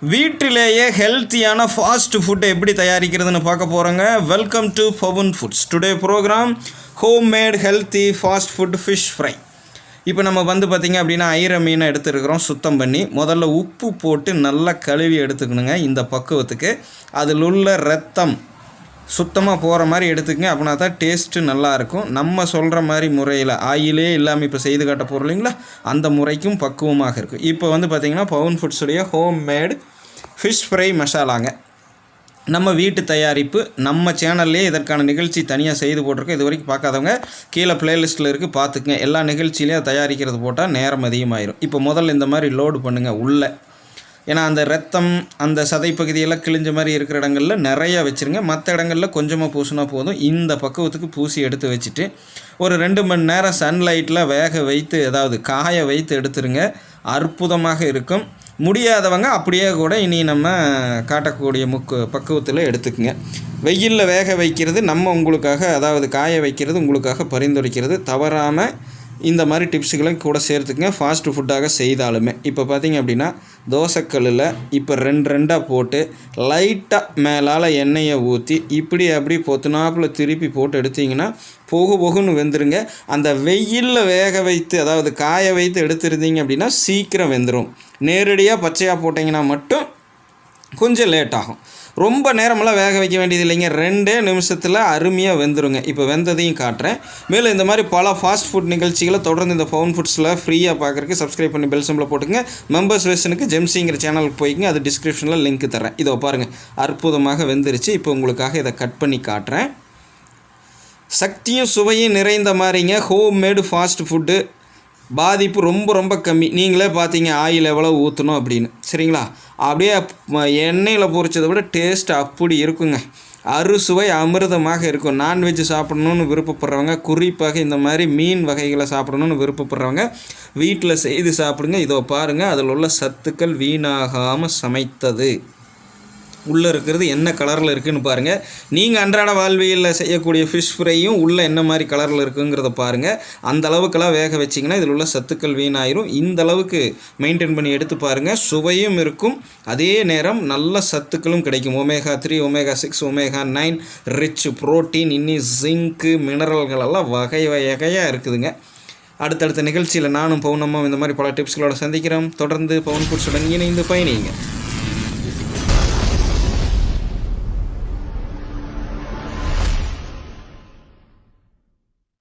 வீட்டிலேயே ஹெல்த்தியான fast food எப்படி தயாரிக்கிறதுன்னு பார்க்க போகிறோங்க. Welcome to PounFoods. Today programme home made healthy fast food fish fry. இப்போ நம்ம பார்த்திங்க அப்படின்னா ஐர மீனை எடுத்துருக்கிறோம். சுத்தம் பண்ணி முதல்ல உப்பு போட்டு நல்லா கழுவி எடுத்துக்கணுங்க. இந்த பக்குவத்துக்கு அதில் உள்ள ரத்தம் சுத்தமாக போகிற மாதிரி எடுத்துக்கங்க. அப்படின்னா தான் டேஸ்ட்டு நல்லாயிருக்கும். நம்ம சொல்கிற மாதிரி முறையில் ஆயிலே இல்லாமல் இப்போ செய்து காட்ட போகிறோம் இல்லைங்களா, அந்த முறைக்கும் பக்குவமாக இருக்கும். இப்போ பார்த்திங்கன்னா PounFoods home made fish fry மசாலாங்க. நம்ம வீட்டு தயாரிப்பு. நம்ம சேனல்லே இதற்கான நிகழ்ச்சி தனியாக செய்து போட்டிருக்கோம். இது வரைக்கும் பார்க்காதவங்க கீழே ப்ளேலிஸ்ட்டில் இருக்குது, பார்த்துக்குங்க. எல்லா நிகழ்ச்சியிலையும் தயாரிக்கிறது போட்டால் நேரம் அதிகமாகிடும். இப்போ முதல்ல இந்த மாதிரி லோடு பண்ணுங்கள் உள்ளே. ஏன்னா அந்த ரத்தம் அந்த சதைப்பகுதியெல்லாம் கிழிஞ்ச மாதிரி இருக்கிற இடங்களில் நிறையா வச்சுருங்க. மற்ற இடங்களில் கொஞ்சமாக பூசினா போதும். இந்த பக்குவத்துக்கு பூசி எடுத்து வச்சுட்டு ஒரு 2 மணி நேரம் சன்லைட்டில் வேக வைத்து, அதாவது காய வைத்து எடுத்துருங்க. அற்புதமாக இருக்கும். முடியாதவங்க அப்படியே கூட இனி நம்ம காட்டக்கூடிய பக்குவத்தில் எடுத்துக்குங்க. வெயிலில் வேக வைக்கிறது நம்ம உங்களுக்காக, அதாவது காய வைக்கிறது உங்களுக்காக பரிந்துரைக்கிறது. தவறாமல் இந்த மாதிரி டிப்ஸுகளையும் கூட சேர்த்துக்குங்க ஃபாஸ்ட் ஃபுட்டாக செய்தாலுமே. இப்போ பார்த்திங்க அப்படின்னா தோசைக்கல்லில் இப்போ 2 போட்டு லைட்டாக மேலால் எண்ணெயை ஊற்றி இப்படி அப்படி பொத்துனாப்பில் திருப்பி போட்டு எடுத்திங்கன்னா போகுன்னு வெந்துருங்க. அந்த வெயிலில் வேக வைத்து, அதாவது காய வைத்து எடுத்துருந்தீங்க அப்படின்னா சீக்கிரம் வெந்துடும். நேரடியாக பச்சையாக போட்டிங்கன்னா மட்டும் கொஞ்சம் லேட் ஆகும். ரொம்ப நேரமெல்லாம் வேக வைக்க வேண்டியது இல்லைங்க. 2 நிமிஷத்தில் அருமையாக வெந்துருங்க. இப்போ வெந்ததையும் காட்டுறேன். மேலும் இந்த மாதிரி பல ஃபாஸ்ட் ஃபுட் நிகழ்ச்சிகளை தொடர்ந்து இந்த PounFoodsல ஃப்ரீயாக பார்க்குறதுக்கு சப்ஸ்கிரைப் பண்ணி பெல் சிம்பிளை போட்டுங்க. மெம்பர்ஸ் வெர்ஷனுக்கு ஜெம்சிங்கிற சேனலுக்கு போய்க்குங்க. அது டிஸ்கிரிப்ஷனில் லிங்க் தரேன். இதோ பாருங்கள், அற்புதமாக வெந்துருச்சு. இப்போ உங்களுக்காக இதை கட் பண்ணி காட்டுறேன். சக்தியும் சுவையும் நிறைந்த மாதிரிங்க ஹோம் மேடு ஃபாஸ்ட் ஃபுட்டு. பாதிப்பு ரொம்ப கம்மி. நீங்களே பார்த்தீங்க ஆயில் எவ்வளோ ஊற்றணும் அப்படின்னு, சரிங்களா? அப்படியே எண்ணெயில் பொரிச்சதை விட டேஸ்ட் அப்படி இருக்குங்க. அறுசுவை அமிர்தமாக இருக்கும். நான்வெஜ் சாப்பிடணுன்னு விருப்பப்படுறவங்க, குறிப்பாக இந்த மாதிரி மீன் வகைகளை சாப்பிடணுன்னு விருப்பப்படுறவங்க வீட்டில் செய்து சாப்பிடுங்க. இதோ பாருங்கள், அதில் உள்ள சத்துக்கள் வீணாகாமல் சமைத்தது. உள்ளே இருக்கிறது என்ன கலரில் இருக்குதுன்னு பாருங்கள். நீங்கள் அன்றாட வாழ்வியலில் செய்யக்கூடிய ஃபிஷ் ஃப்ரையும் உள்ளே என்ன மாதிரி கலரில் இருக்குங்கிறத பாருங்கள். அந்த அளவுக்கெல்லாம் வேக வச்சிங்கன்னா இதில் உள்ள சத்துக்கள் வீணாயிரும். இந்த அளவுக்கு மெயின்டைன் பண்ணி எடுத்து பாருங்கள். சுவையும் இருக்கும், அதே நேரம் நல்ல சத்துக்களும் கிடைக்கும். omega-3, omega-6, omega-9 rich protein, இன்னி ஜிங்க்கு, மினரல்கள் எல்லாம் வகையாக இருக்குதுங்க. அடுத்தடுத்த நிகழ்ச்சியில் நானும் பவுனம்மாவும் இந்த மாதிரி பல டிப்ஸ்களோடு சந்திக்கிறோம். தொடர்ந்து PounFoods இணைந்து பயணிங்க.